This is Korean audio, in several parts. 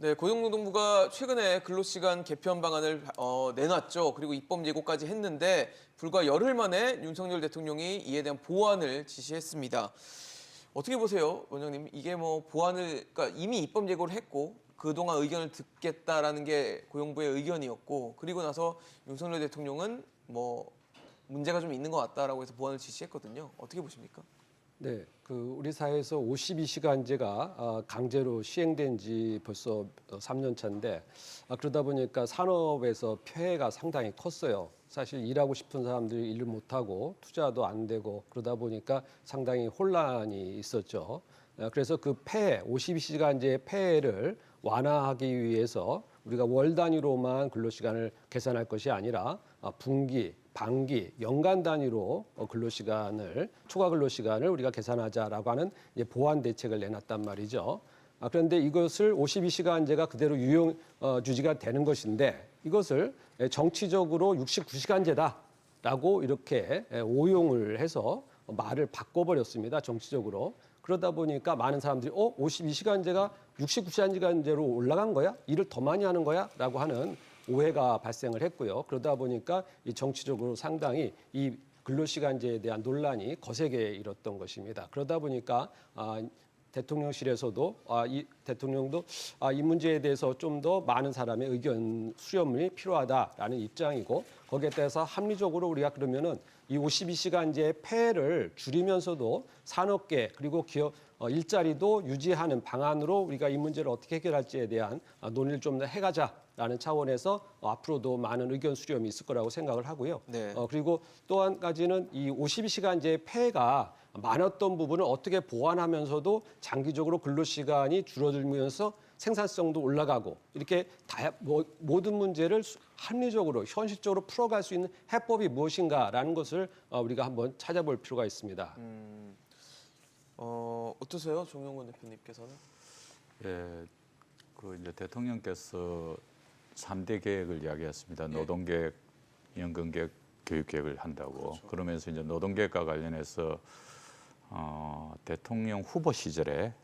네, 고용노동부가 최근에 근로시간 개편 방안을 내놨죠. 그리고 입법 예고까지 했는데 불과 열흘 만에 윤석열 대통령이 이에 대한 보완을 지시했습니다. 어떻게 보세요, 원장님? 이게 뭐 보완을 그러니까 이미 입법 예고를 했고 그동안 의견을 듣겠다라는 게 고용부의 의견이었고 그리고 나서 윤석열 대통령은 뭐 문제가 좀 있는 것 같다라고 해서 보완을 지시했거든요. 어떻게 보십니까? 네, 우리 사회에서 52시간제가 강제로 시행된 지 벌써 3년 차인데 그러다 보니까 산업에서 폐해가 상당히 컸어요. 사실 일하고 싶은 사람들이 일을 못하고 투자도 안 되고 그러다 보니까 상당히 혼란이 있었죠. 그래서 그 폐해, 52시간제의 폐해를 완화하기 위해서 우리가 월 단위로만 근로시간을 계산할 것이 아니라 분기, 반기, 연간 단위로 근로시간을 초과 근로시간을 우리가 계산하자라고 하는 보완 대책을 내놨단 말이죠. 그런데 이것을 52시간제가 그대로 유지가 되는 것인데 이것을 정치적으로 69시간제다라고 이렇게 오용을 해서 말을 바꿔버렸습니다. 정치적으로. 그러다 보니까 많은 사람들이 52시간제가 69시간제로 올라간 거야? 일을 더 많이 하는 거야? 라고 하는 오해가 발생을 했고요. 그러다 보니까 이 정치적으로 상당히 이 근로시간제에 대한 논란이 거세게 일었던 것입니다. 그러다 보니까 대통령실에서도 대통령도 이 문제에 대해서 좀 더 많은 사람의 의견 수렴이 필요하다라는 입장이고 거기에 따라서 합리적으로 우리가 그러면은 이 52시간제의 폐해를 줄이면서도 산업계 그리고 기업 일자리도 유지하는 방안으로 우리가 이 문제를 어떻게 해결할지에 대한 논의를 좀 더 해가자라는 차원에서 앞으로도 많은 의견 수렴이 있을 거라고 생각을 하고요. 네. 그리고 또 한 가지는 이 52시간제의 폐해가 많았던 부분을 어떻게 보완하면서도 장기적으로 근로시간이 줄어들면서 생산성도 올라가고 이렇게 모든 문제를 합리적으로 현실적으로 풀어갈 수 있는 해법이 무엇인가라는 것을 우리가 한번 찾아볼 필요가 있습니다. 어떠세요, 정용건 대표님께서는? 예, 이제 대통령께서 3대 계획을 이야기했습니다. 예. 노동계획, 연금계획, 교육계획을 한다고. 그렇죠. 그러면서 이제 노동계획과 관련해서 대통령 후보 시절에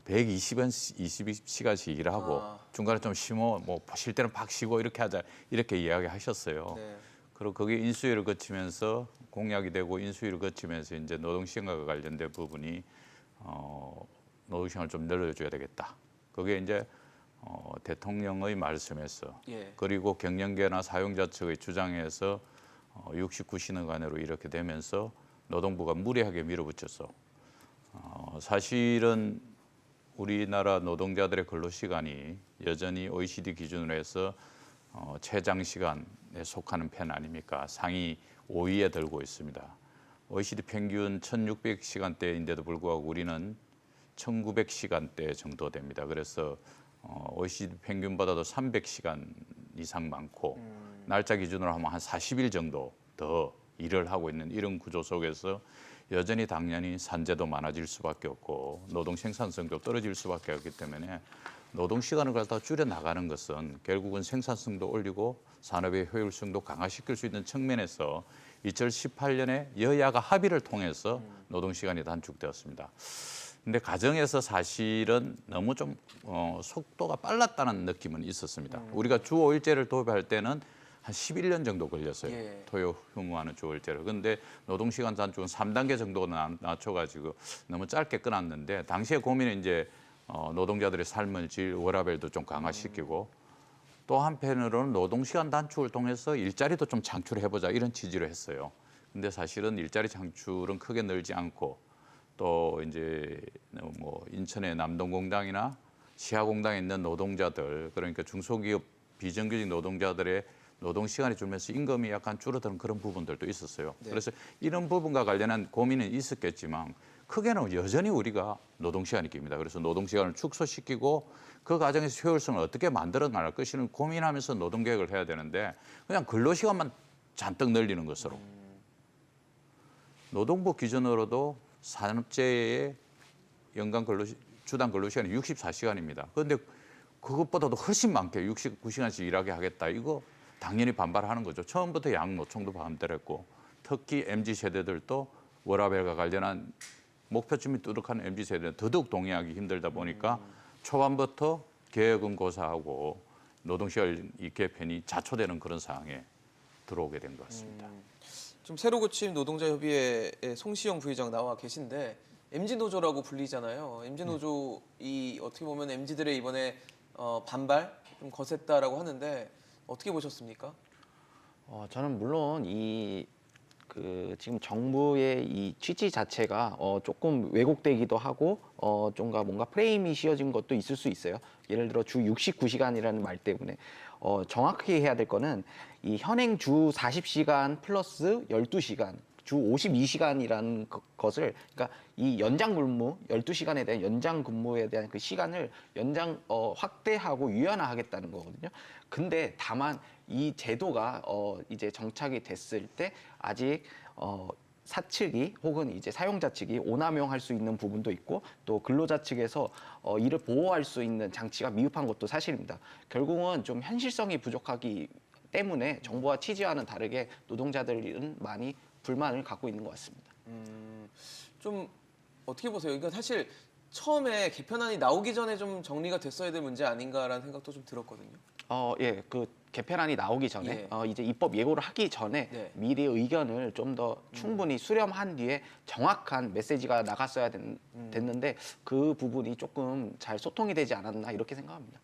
120시간씩 일하고 중간에 좀 쉬고 쉴 때는 팍 쉬고 이렇게 하자 이렇게 이야기하셨어요. 네. 그리고 그게 인수위를 거치면서 공약이 되고 인수위를 거치면서 이제 노동시간과 관련된 부분이 노동시간을 좀 늘려줘야 되겠다. 그게 이제 대통령의 말씀에서 예. 그리고 경영계나 사용자 측의 주장에서 69시간으로 이렇게 되면서 노동부가 무리하게 밀어붙여서 사실은 우리나라 노동자들의 근로시간이 여전히 OECD 기준으로 해서 최장시간에 속하는 편 아닙니까? 상위 5위에 들고 있습니다. OECD 평균 1600시간대인데도 불구하고 우리는 1900시간대 정도 됩니다. 그래서 OECD 평균보다도 300시간 이상 많고 날짜 기준으로 하면 한 40일 정도 더 일을 하고 있는 이런 구조 속에서 여전히 당연히 산재도 많아질 수밖에 없고 노동 생산성도 떨어질 수밖에 없기 때문에 노동 시간을 갖다 줄여 나가는 것은 결국은 생산성도 올리고 산업의 효율성도 강화시킬 수 있는 측면에서 2018년에 여야가 합의를 통해서 노동 시간이 단축되었습니다. 근데 가정에서 사실은 너무 좀 속도가 빨랐다는 느낌은 있었습니다. 우리가 주 5일제를 도입할 때는 한 11년 정도 걸렸어요. 예. 토요 휴무하는 주 5일제를. 근데 노동시간 단축은 3단계 정도 낮춰가지고 너무 짧게 끊었는데 당시에 고민은 이제 노동자들의 삶의 질, 워라밸도 좀 강화시키고 또 한편으로는 노동시간 단축을 통해서 일자리도 좀 창출해보자 이런 취지로 했어요. 근데 사실은 일자리 창출은 크게 늘지 않고 또 이제 뭐 인천의 남동공장이나 시아공장에 있는 노동자들 그러니까 중소기업 비정규직 노동자들의 노동 시간이 줄면서 임금이 약간 줄어드는 그런 부분들도 있었어요. 네. 그래서 이런 부분과 관련한 고민은 있었겠지만 크게는 여전히 우리가 노동 시간이 깁니다. 그래서 노동 시간을 축소시키고 그 과정에서 효율성을 어떻게 만들어 나갈 것인을 고민하면서 노동 계획을 해야 되는데 그냥 근로 시간만 잔뜩 늘리는 것으로 노동부 기준으로도 산업재해의 연간 주당 근로 시간이 64시간입니다. 그런데 그것보다도 훨씬 많게 69시간씩 일하게 하겠다. 이거 당연히 반발하는 거죠. 처음부터 양노총도 반대했고 특히 MZ세대들도 워라밸과 관련한 목표점이 뚜렷한 MZ세대는 더더욱 동의하기 힘들다 보니까 초반부터 개혁은 고사하고 노동시절 이 개편이 자초되는 그런 상황에 들어오게 된 것 같습니다. 좀 새로 고침 노동자협의회의 송시영 부회장 나와 계신데 MZ 노조라고 불리잖아요. MZ 노조 이 어떻게 보면 MZ들의 이번에 반발 좀 거셌다라고 하는데 어떻게 보셨습니까? 저는 물론 지금 정부의 이 취지 자체가 조금 왜곡되기도 하고 뭔가 프레임이 씌워진 것도 있을 수 있어요. 예를 들어 주 69시간이라는 말 때문에 정확히 해야 될 거는 이 현행 주 40시간 플러스 12시간 주 52시간이라는 것을 그러니까 이 연장 근무 12시간에 대한 연장 근무에 대한 그 시간을 확대하고 유연화하겠다는 거거든요. 근데 다만 이 제도가 이제 정착이 됐을 때 아직 사측이 혹은 이제 사용자 측이 오남용할 수 있는 부분도 있고 또 근로자 측에서 이를 보호할 수 있는 장치가 미흡한 것도 사실입니다. 결국은 좀 현실성이 부족하기 때문에 정부와 취지와는 다르게 노동자들은 많이 불만을 갖고 있는 것 같습니다. 좀 어떻게 보세요? 이건 사실 처음에 개편안이 나오기 전에 좀 정리가 됐어야 될 문제 아닌가라는 생각도 좀 들었거든요. 예, 그 개편안이 나오기 전에 이제 입법 예고를 하기 전에 네. 미리 의견을 좀 더 충분히 수렴한 뒤에 정확한 메시지가 나갔어야 됐는데 그 부분이 조금 잘 소통이 되지 않았나 이렇게 생각합니다.